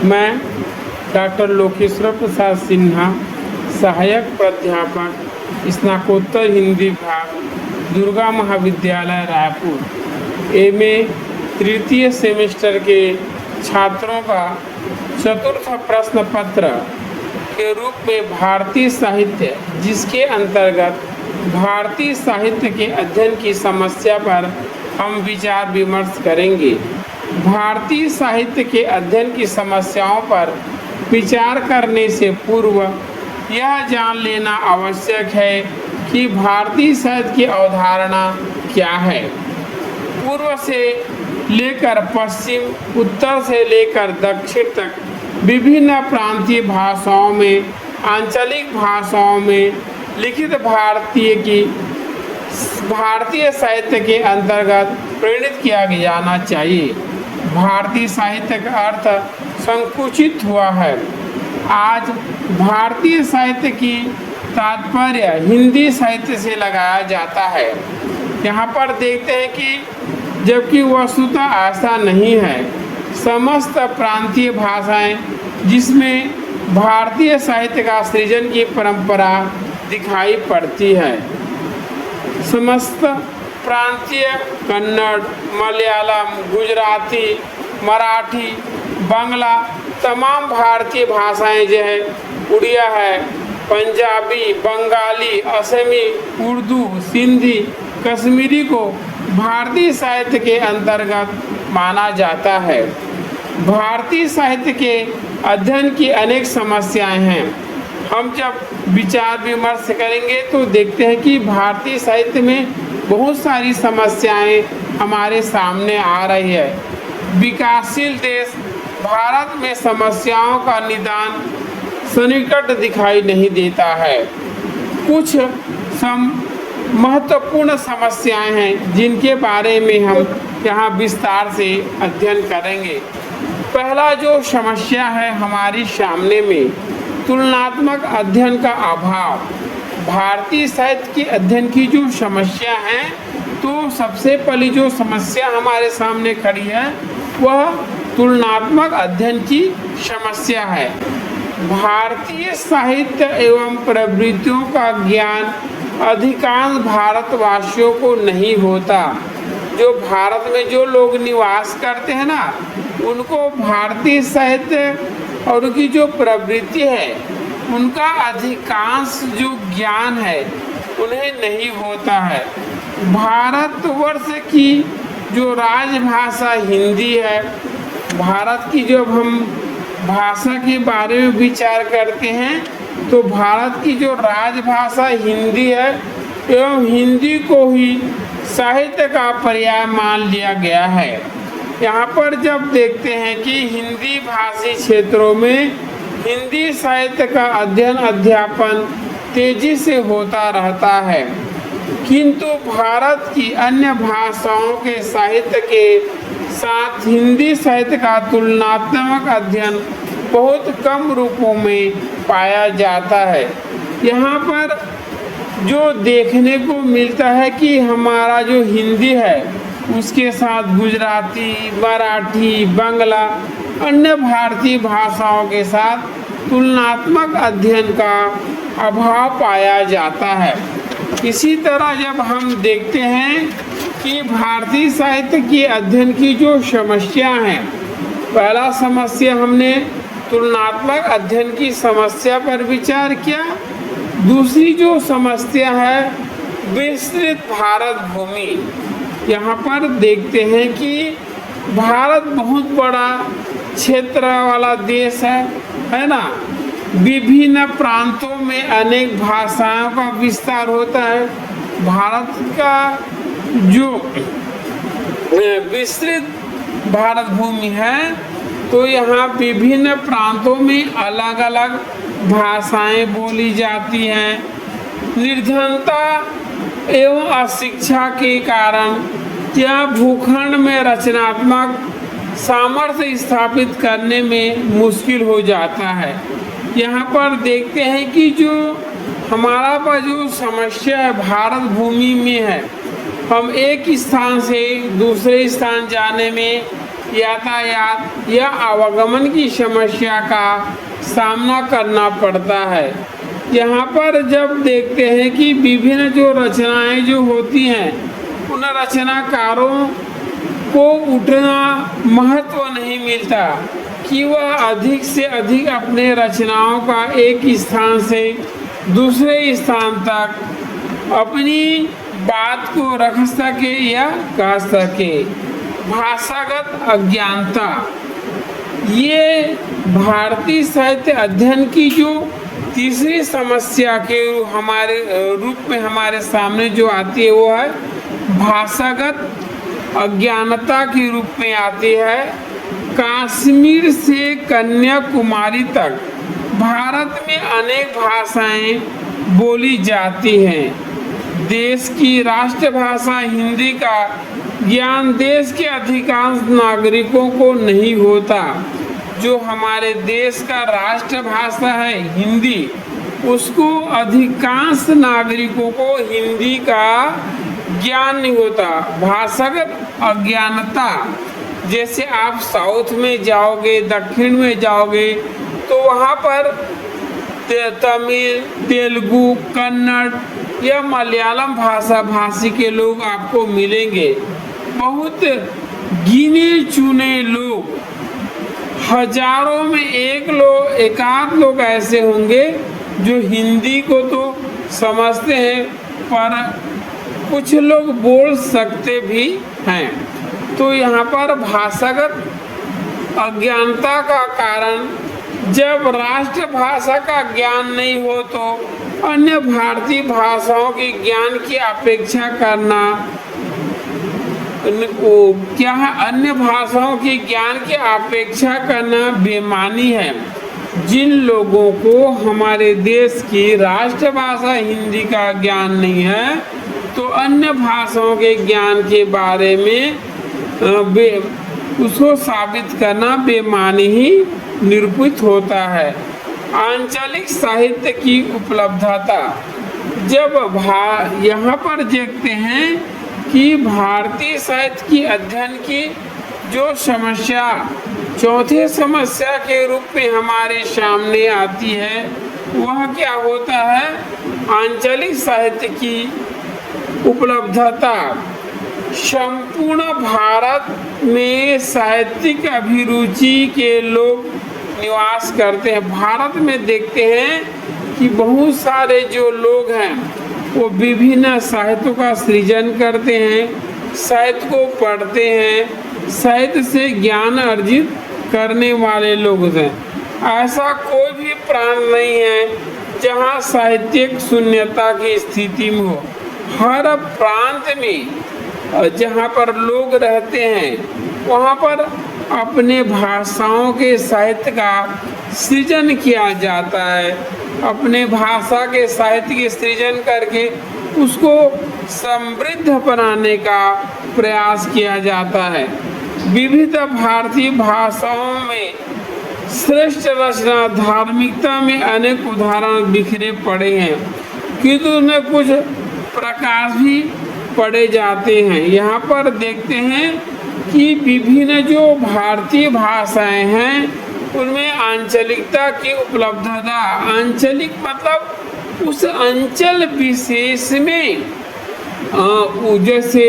मैं डॉक्टर लोकेश्वर प्रसाद सिन्हा, सहायक प्राध्यापक, स्नातकोत्तर हिंदी विभाग, दुर्गा महाविद्यालय रायपुर, एमए तृतीय सेमेस्टर के छात्रों का चतुर्थ प्रश्न पत्र के रूप में भारतीय साहित्य, जिसके अंतर्गत भारतीय साहित्य के अध्ययन की समस्या पर हम विचार विमर्श करेंगे। भारतीय साहित्य के अध्ययन की समस्याओं पर विचार करने से पूर्व यह जान लेना आवश्यक है कि भारतीय साहित्य की अवधारणा क्या है। पूर्व से लेकर पश्चिम, उत्तर से लेकर दक्षिण तक विभिन्न प्रांतीय भाषाओं में, आंचलिक भाषाओं में लिखित भारतीय साहित्य के अंतर्गत प्रेरित किया जाना चाहिए। भारतीय साहित्य का अर्थ संकुचित हुआ है। आज भारतीय साहित्य की तात्पर्य हिंदी साहित्य से लगाया जाता है। यहाँ पर देखते हैं कि जबकि वस्तुतः ऐसा नहीं है। समस्त प्रांतीय भाषाएं जिसमें भारतीय साहित्य का सृजन की परंपरा दिखाई पड़ती है। समस्त प्रांतीय कन्नड़, मलयालम, गुजराती, मराठी, बांग्ला, तमाम भारतीय भाषाएं जो है, उड़िया है, पंजाबी, बंगाली, असमी, उर्दू, सिंधी, कश्मीरी को भारतीय साहित्य के अंतर्गत माना जाता है। भारतीय साहित्य के अध्ययन की अनेक समस्याएं हैं। हम जब विचार विमर्श करेंगे तो देखते हैं कि भारतीय साहित्य में बहुत सारी समस्याएं हमारे सामने आ रही है। विकासशील देश भारत में समस्याओं का निदान सन्निकट दिखाई नहीं देता है। कुछ महत्वपूर्ण समस्याएं हैं जिनके बारे में हम यहाँ विस्तार से अध्ययन करेंगे। पहला जो समस्या है हमारी सामने में, तुलनात्मक अध्ययन का अभाव। भारतीय साहित्य के अध्ययन की जो समस्या है, तो सबसे पहली जो समस्या हमारे सामने खड़ी है वह तुलनात्मक अध्ययन की समस्या है। भारतीय साहित्य एवं प्रवृत्तियों का ज्ञान अधिकांश भारतवासियों को नहीं होता। जो भारत में जो लोग निवास करते हैं ना, उनको भारतीय साहित्य और उनकी जो प्रवृत्ति है, उनका अधिकांश जो ज्ञान है उन्हें नहीं होता है। भारतवर्ष की जो राजभाषा हिंदी है, भारत की जब हम भाषा के बारे में विचार करते हैं तो भारत की जो राजभाषा हिंदी है एवं हिंदी को ही साहित्य का पर्याय मान लिया गया है। यहाँ पर जब देखते हैं कि हिंदी भाषी क्षेत्रों में हिंदी साहित्य का अध्ययन अध्यापन तेजी से होता रहता है, किंतु भारत की अन्य भाषाओं के साहित्य के साथ हिंदी साहित्य का तुलनात्मक अध्ययन बहुत कम रूपों में पाया जाता है। यहाँ पर जो देखने को मिलता है कि हमारा जो हिंदी है उसके साथ गुजराती, मराठी, बांग्ला, अन्य भारतीय भाषाओं के साथ तुलनात्मक अध्ययन का अभाव पाया जाता है। इसी तरह जब हम देखते हैं कि भारतीय साहित्य के अध्ययन की जो समस्या है, पहला समस्या हमने तुलनात्मक अध्ययन की समस्या पर विचार किया। दूसरी जो समस्या है विस्तृत भारत भूमि। यहाँ पर देखते हैं कि भारत बहुत बड़ा क्षेत्र वाला देश है ना। विभिन्न प्रांतों में अनेक भाषाओं का विस्तार होता है। भारत का जो विस्तृत भारत भूमि है, तो यहाँ विभिन्न प्रांतों में अलग अलग भाषाएं बोली जाती हैं। निर्धनता एवं अशिक्षा के कारण यह भूखंड में रचनात्मक सामर्थ्य स्थापित करने में मुश्किल हो जाता है। यहाँ पर देखते हैं कि जो हमारा पर जो समस्या है भारत भूमि में है, हम एक स्थान से दूसरे स्थान जाने में यातायात या आवागमन की समस्या का सामना करना पड़ता है। यहाँ पर जब देखते हैं कि विभिन्न जो रचनाएं जो होती हैं, उन रचनाकारों को उतना महत्व नहीं मिलता कि वह अधिक से अधिक अपने रचनाओं का एक स्थान से दूसरे स्थान तक अपनी बात को रख सके या कह सके। भाषागत अज्ञानता, ये भारतीय साहित्य अध्ययन की जो तीसरी समस्या के हमारे रूप में हमारे सामने जो आती है, वो है भाषागत अज्ञानता के रूप में आती है। कश्मीर से कन्याकुमारी तक भारत में अनेक भाषाएं बोली जाती हैं। देश की राष्ट्रभाषा हिंदी का ज्ञान देश के अधिकांश नागरिकों को नहीं होता। जो हमारे देश का राष्ट्रभाषा है हिंदी, उसको अधिकांश नागरिकों को हिंदी का ज्ञान नहीं होता। भाषागत अज्ञानता, जैसे आप साउथ में जाओगे, दक्षिण में जाओगे, तो वहाँ पर तमिल, तेलुगु, कन्नड़ या मलयालम भाषा भाषी के लोग आपको मिलेंगे। बहुत गिने चुने लोग, हजारों में एकाध लोग ऐसे होंगे जो हिंदी को तो समझते हैं, पर कुछ लोग बोल सकते भी हैं। तो यहाँ पर भाषागत अज्ञानता का कारण, जब राष्ट्रभाषा का ज्ञान नहीं हो तो अन्य भारतीय भाषाओं के ज्ञान की अपेक्षा करना क्या है, अन्य भाषाओं के ज्ञान की अपेक्षा करना बेमानी है। जिन लोगों को हमारे देश की राष्ट्रभाषा हिंदी का ज्ञान नहीं है, तो अन्य भाषाओं के ज्ञान के बारे में उसको साबित करना बेमानी ही निरूपित होता है। आंचलिक साहित्य की उपलब्धता, जब यहाँ पर देखते हैं कि भारतीय साहित्य की अध्ययन की जो समस्या चौथे समस्या के रूप में हमारे सामने आती है, वह क्या होता है? आंचलिक साहित्य की उपलब्धता। संपूर्ण भारत में साहित्यिक अभिरुचि के लोग निवास करते हैं। भारत में देखते हैं कि बहुत सारे जो लोग हैं वो विभिन्न साहित्यों का सृजन करते हैं, साहित्य को पढ़ते हैं, साहित्य से ज्ञान अर्जित करने वाले लोग हैं। ऐसा कोई भी प्रांत नहीं है जहाँ साहित्यिक शून्यता की स्थिति में हो। हर प्रांत में जहाँ पर लोग रहते हैं, वहाँ पर अपने भाषाओं के साहित्य का सृजन किया जाता है। अपने भाषा के साहित्य के सृजन करके उसको समृद्ध बनाने का प्रयास किया जाता है। विविध भारतीय भाषाओं में श्रेष्ठ रचना धार्मिकता में अनेक उदाहरण बिखरे पड़े हैं, किंतु उनमें कुछ प्रकाश भी पढ़े जाते हैं। यहाँ पर देखते हैं कि विभिन्न जो भारतीय भाषाएं हैं उनमें आंचलिकता की उपलब्धता। आंचलिक मतलब उस अंचल विशेष में जैसे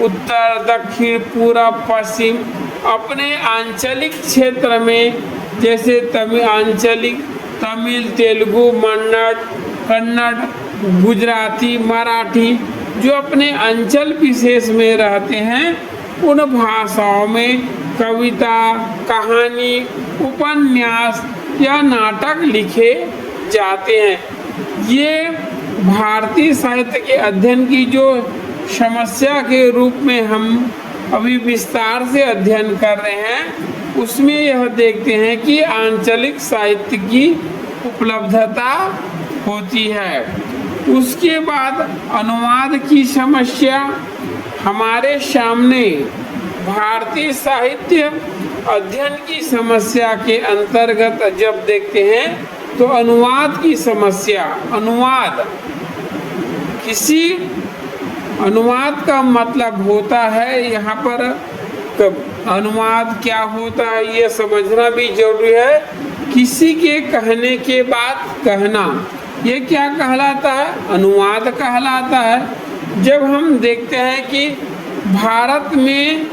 उत्तर, दक्षिण, पूर्व, पश्चिम, अपने आंचलिक क्षेत्र में जैसे तमिल, तेलुगु, कन्नड़, गुजराती, मराठी, जो अपने अंचल विशेष में रहते हैं, उन भाषाओं में कविता, कहानी, उपन्यास या नाटक लिखे जाते हैं। ये भारतीय साहित्य के अध्ययन की जो समस्या के रूप में हम अभी विस्तार से अध्ययन कर रहे हैं, उसमें यह देखते हैं कि आंचलिक साहित्य की उपलब्धता होती है। उसके बाद अनुवाद की समस्या हमारे सामने भारतीय साहित्य अध्ययन की समस्या के अंतर्गत जब देखते हैं तो अनुवाद की समस्या। अनुवाद का मतलब होता है यहाँ पर अनुवाद क्या होता है ये समझना भी जरूरी है। किसी के कहने के बाद कहना, ये क्या कहलाता है? अनुवाद कहलाता है। जब हम देखते हैं कि भारत में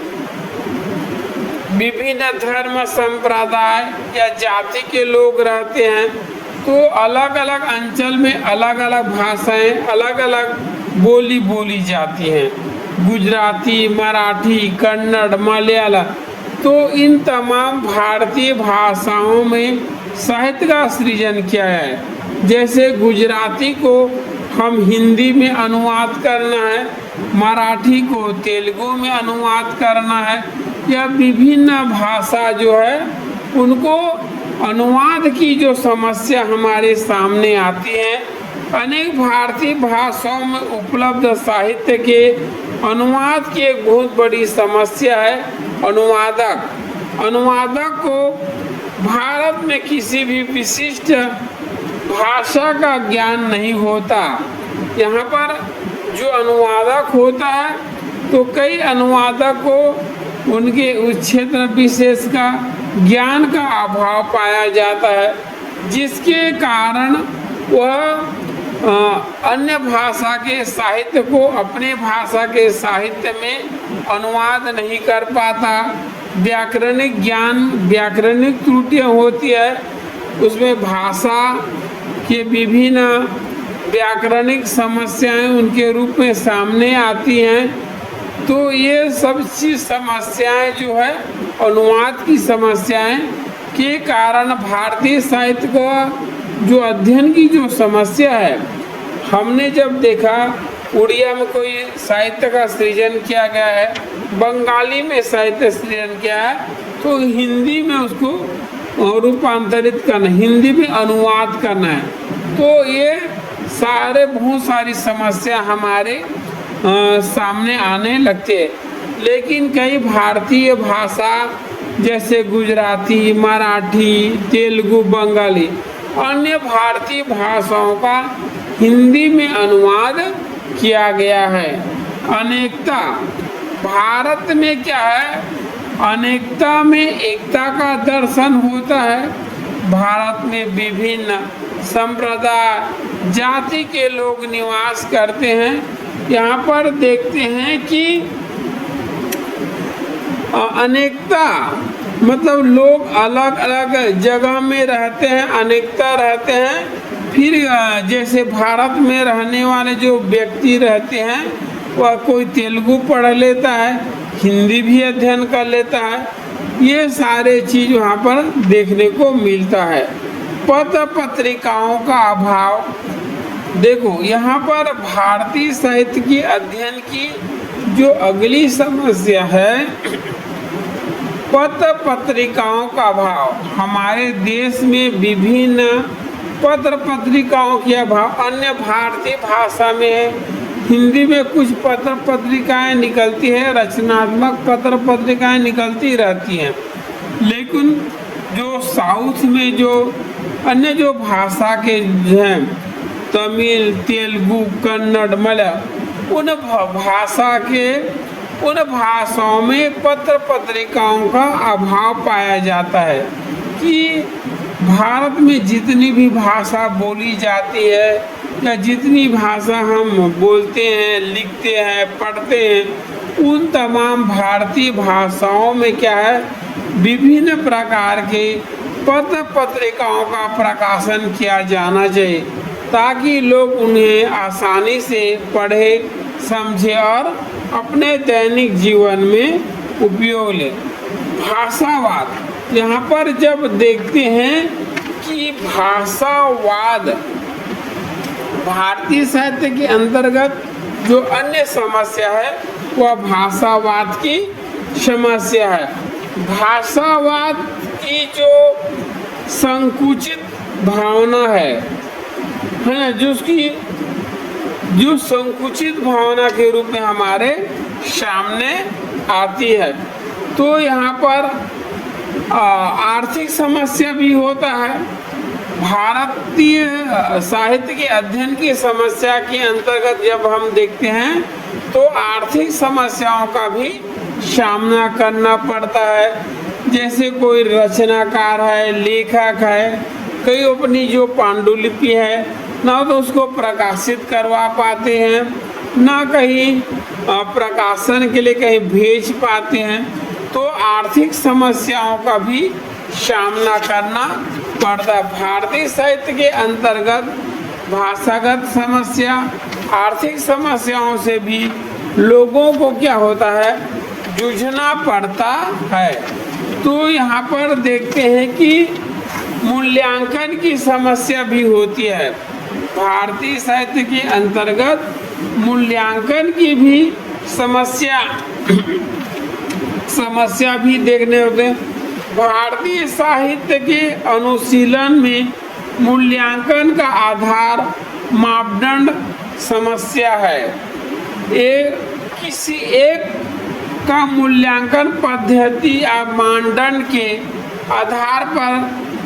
विभिन्न धर्म संप्रदाय या जाति के लोग रहते हैं, तो अलग अलग अंचल में अलग अलग भाषाएं, अलग अलग बोली बोली जाती हैं। गुजराती, मराठी, कन्नड़, मलयालम, तो इन तमाम भारतीय भाषाओं में साहित्य का सृजन किया है। जैसे गुजराती को हम हिंदी में अनुवाद करना है, मराठी को तेलुगु में अनुवाद करना है, या विभिन्न भाषा जो है उनको अनुवाद की जो समस्या हमारे सामने आती है। अनेक भारतीय भाषाओं में उपलब्ध साहित्य के अनुवाद की एक बहुत बड़ी समस्या है अनुवादक को भारत में किसी भी विशिष्ट भाषा का ज्ञान नहीं होता। यहाँ पर जो अनुवादक होता है तो कई अनुवादक को उनके उस क्षेत्र विशेष का ज्ञान का अभाव पाया जाता है, जिसके कारण वह अन्य भाषा के साहित्य को अपने भाषा के साहित्य में अनुवाद नहीं कर पाता। व्याकरणिक त्रुटियाँ होती है, उसमें भाषा के विभिन्न व्याकरणिक समस्याएं उनके रूप में सामने आती हैं। तो ये सब चीज समस्याएं जो है अनुवाद की समस्याएं के कारण भारतीय साहित्य का जो अध्ययन की जो समस्या है, हमने जब देखा उड़िया में कोई साहित्य का सृजन किया गया है, बंगाली में साहित्य सृजन किया है, तो हिंदी में उसको रूपांतरित करना, हिंदी में अनुवाद करना है। तो ये बहुत सारी समस्या हमारे सामने आने लगते हैं। लेकिन कई भारतीय भाषा जैसे गुजराती, मराठी, तेलुगु, बंगाली, अन्य भारतीय भाषाओं का हिंदी में अनुवाद किया गया है। अनेकता भारत में क्या है? अनेकता में एकता का दर्शन होता है। भारत में विभिन्न संप्रदाय, जाति के लोग निवास करते हैं। यहाँ पर देखते हैं कि अनेकता मतलब लोग अलग अलग जगह में रहते हैं, अनेकता रहते हैं। फिर जैसे भारत में रहने वाले जो व्यक्ति रहते हैं, वह कोई तेलुगु पढ़ लेता है, हिंदी भी अध्ययन कर लेता है। ये सारे चीज़ वहाँ पर देखने को मिलता है। पत्र पत्रिकाओं का अभाव, देखो यहाँ पर भारतीय साहित्य की अध्ययन की जो अगली समस्या है, पत्र पत्रिकाओं का अभाव। हमारे देश में विभिन्न पत्र पत्रिकाओं के अभाव। अन्य भारतीय भाषा में हिंदी में कुछ पत्र पत्रिकाएं निकलती है, रचनात्मक पत्र पत्रिकाएं निकलती रहती हैं, लेकिन जो साउथ में जो अन्य जो भाषा के हैं, तमिल, तेलुगु, कन्नड़, मलयालम, उन भाषाओं में पत्र पत्रिकाओं का अभाव पाया जाता है। कि भारत में जितनी भी भाषा बोली जाती है या जितनी भाषा हम बोलते हैं, लिखते हैं, पढ़ते हैं, उन तमाम भारतीय भाषाओं में क्या है, विभिन्न प्रकार के पत्र पत्रिकाओं का प्रकाशन किया जाना चाहिए, ताकि लोग उन्हें आसानी से पढ़े, समझे और अपने दैनिक जीवन में उपयोग ले। भाषावाद, यहाँ पर जब देखते हैं कि भाषावाद भारतीय साहित्य के अंतर्गत जो अन्य समस्या है वह भाषावाद की समस्या है। भाषावाद की जो संकुचित भावना है जो संकुचित भावना के रूप में हमारे सामने आती है। तो यहाँ पर आर्थिक समस्या भी होता है। भारतीय साहित्य के अध्ययन की समस्या के अंतर्गत जब हम देखते हैं तो आर्थिक समस्याओं का भी सामना करना पड़ता है। जैसे कोई रचनाकार है, लेखक है, कई अपनी जो पांडुलिपि है ना तो उसको प्रकाशित करवा पाते हैं, ना कहीं प्रकाशन के लिए कहीं भेज पाते हैं, तो आर्थिक समस्याओं का भी सामना करना पड़ता है। भारतीय साहित्य के अंतर्गत भाषागत समस्या, आर्थिक समस्याओं से भी लोगों को क्या होता है, जूझना पड़ता है। तो यहाँ पर देखते हैं कि मूल्यांकन की समस्या भी होती है। भारतीय साहित्य के अंतर्गत मूल्यांकन की भी समस्या भी देखने होते हैं। भारतीय साहित्य के अनुशीलन में मूल्यांकन का आधार मापदंड समस्या है। किसी एक का मूल्यांकन पद्धति या मानदंड के आधार पर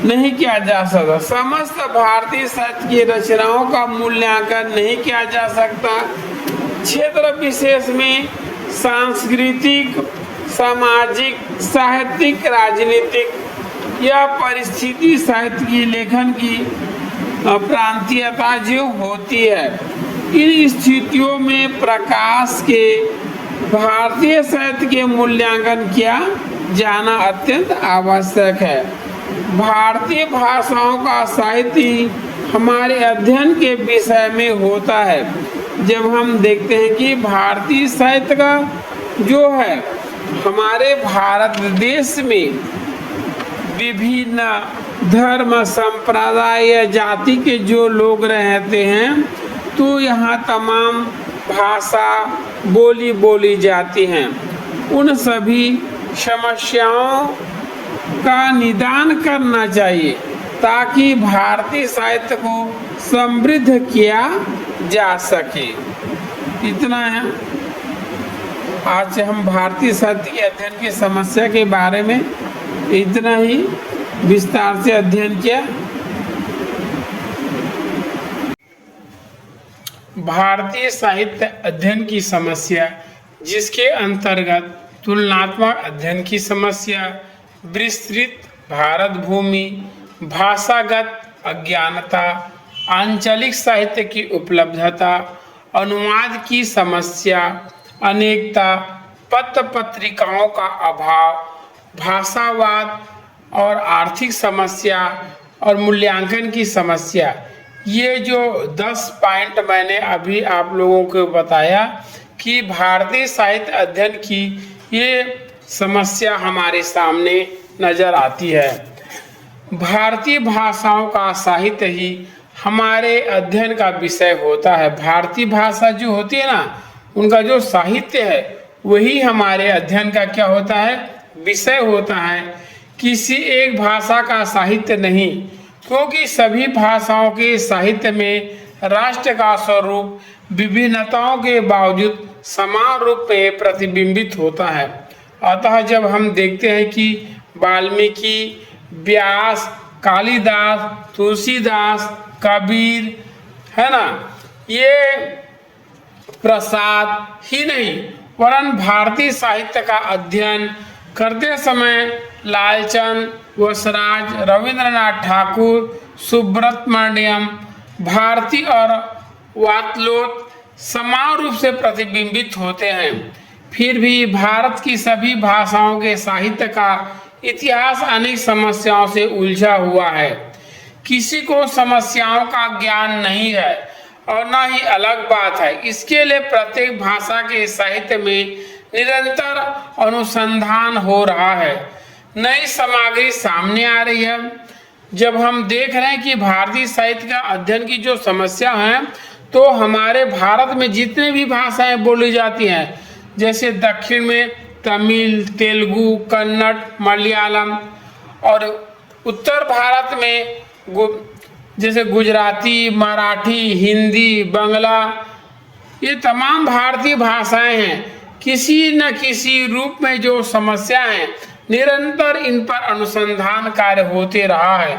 नहीं किया जा सकता। समस्त भारतीय साहित्य की रचनाओं का मूल्यांकन नहीं किया जा सकता। क्षेत्र विशेष में सांस्कृतिक, सामाजिक, साहित्यिक, राजनीतिक या परिस्थिति साहित्य की लेखन की प्रांतीयता जो होती है, इन स्थितियों में प्रकाश के भारतीय साहित्य के मूल्यांकन किया जाना अत्यंत आवश्यक है। भारतीय भाषाओं का साहित्य हमारे अध्ययन के विषय में होता है। जब हम देखते हैं कि भारतीय साहित्य का जो है, हमारे भारत देश में विभिन्न धर्म, संप्रदाय, जाति के जो लोग रहते हैं, तो यहाँ तमाम भाषा बोली जाती हैं। उन सभी समस्याओं का निदान करना चाहिए ताकि भारतीय साहित्य को समृद्ध किया जा सके। इतना है। आज हम भारतीय साहित्य के अध्ययन की समस्या के बारे में इतना ही विस्तार से अध्ययन किया। भारतीय साहित्य अध्ययन की समस्या, जिसके अंतर्गत तुलनात्मक अध्ययन की समस्या, विस्तृत भारत भूमि, भाषागत अज्ञानता, आंचलिक साहित्य की उपलब्धता, अनुवाद की समस्या, अनेकता, पत्र पत्रिकाओं का अभाव, भाषावाद और आर्थिक समस्या और मूल्यांकन की समस्या, ये जो 10 पॉइंट मैंने अभी आप लोगों को बताया कि भारतीय साहित्य अध्ययन की ये समस्या हमारे सामने नज़र आती है। भारतीय भाषाओं का साहित्य ही हमारे अध्ययन का विषय होता है। भारतीय भाषा जो होती है ना, उनका जो साहित्य है वही हमारे अध्ययन का क्या होता है, विषय होता है। किसी एक भाषा का साहित्य नहीं, क्योंकि सभी भाषाओं के साहित्य में राष्ट्र का स्वरूप विभिन्नताओं के बावजूद समान रूप में प्रतिबिंबित होता है। अतः जब हम देखते हैं कि वाल्मीकि, व्यास, कालिदास, तुलसीदास, कबीर, है ना, ये प्रसाद ही नहीं वरन भारतीय साहित्य का अध्ययन करते समय लालचंद, वसराज, रविंद्रनाथ ठाकुर, सुब्रतमण्यम भारती और वातलोत समान रूप से प्रतिबिंबित होते हैं। फिर भी भारत की सभी भाषाओं के साहित्य का इतिहास अनेक समस्याओं से उलझा हुआ है। किसी को समस्याओं का ज्ञान नहीं है और न ही अलग बात है। इसके लिए प्रत्येक भाषा के साहित्य में निरंतर अनुसंधान हो रहा है, नई सामग्री सामने आ रही है। जब हम देख रहे हैं कि भारतीय साहित्य का अध्ययन की जो समस्या है, तो हमारे भारत में जितने भी भाषाएं बोली जाती हैं, जैसे दक्षिण में तमिल, तेलुगु, कन्नड़, मलयालम, और उत्तर भारत में जैसे गुजराती, मराठी, हिंदी, बांग्ला, ये तमाम भारतीय भाषाएं हैं। किसी न किसी रूप में जो समस्या है, निरंतर इन पर अनुसंधान कार्य होते रहा है।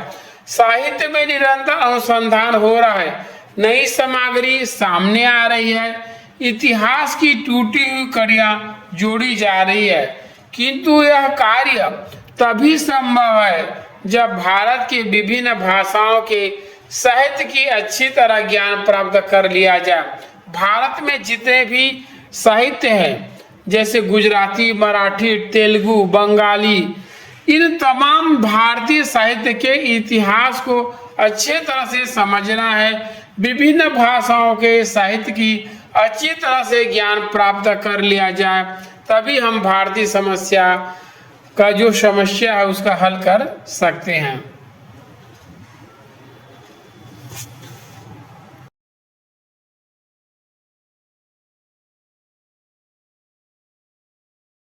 साहित्य में निरंतर अनुसंधान हो रहा है, नई सामग्री सामने आ रही है, इतिहास की टूटी हुई कड़ियाँ जोड़ी जा रही है, किंतु यह कार्य तभी संभव है जब भारत की विभिन्न भाषाओं के साहित्य की अच्छी तरह ज्ञान प्राप्त कर लिया जाए। भारत में जितने भी साहित्य हैं, जैसे गुजराती, मराठी, तेलुगु, बंगाली, इन तमाम भारतीय साहित्य के इतिहास को अच्छे तरह से समझना है। विभिन्न भाषाओं के साहित्य की अच्छी तरह से ज्ञान प्राप्त कर लिया जाए, तभी हम भारतीय समस्या का जो समस्या है उसका हल कर सकते हैं।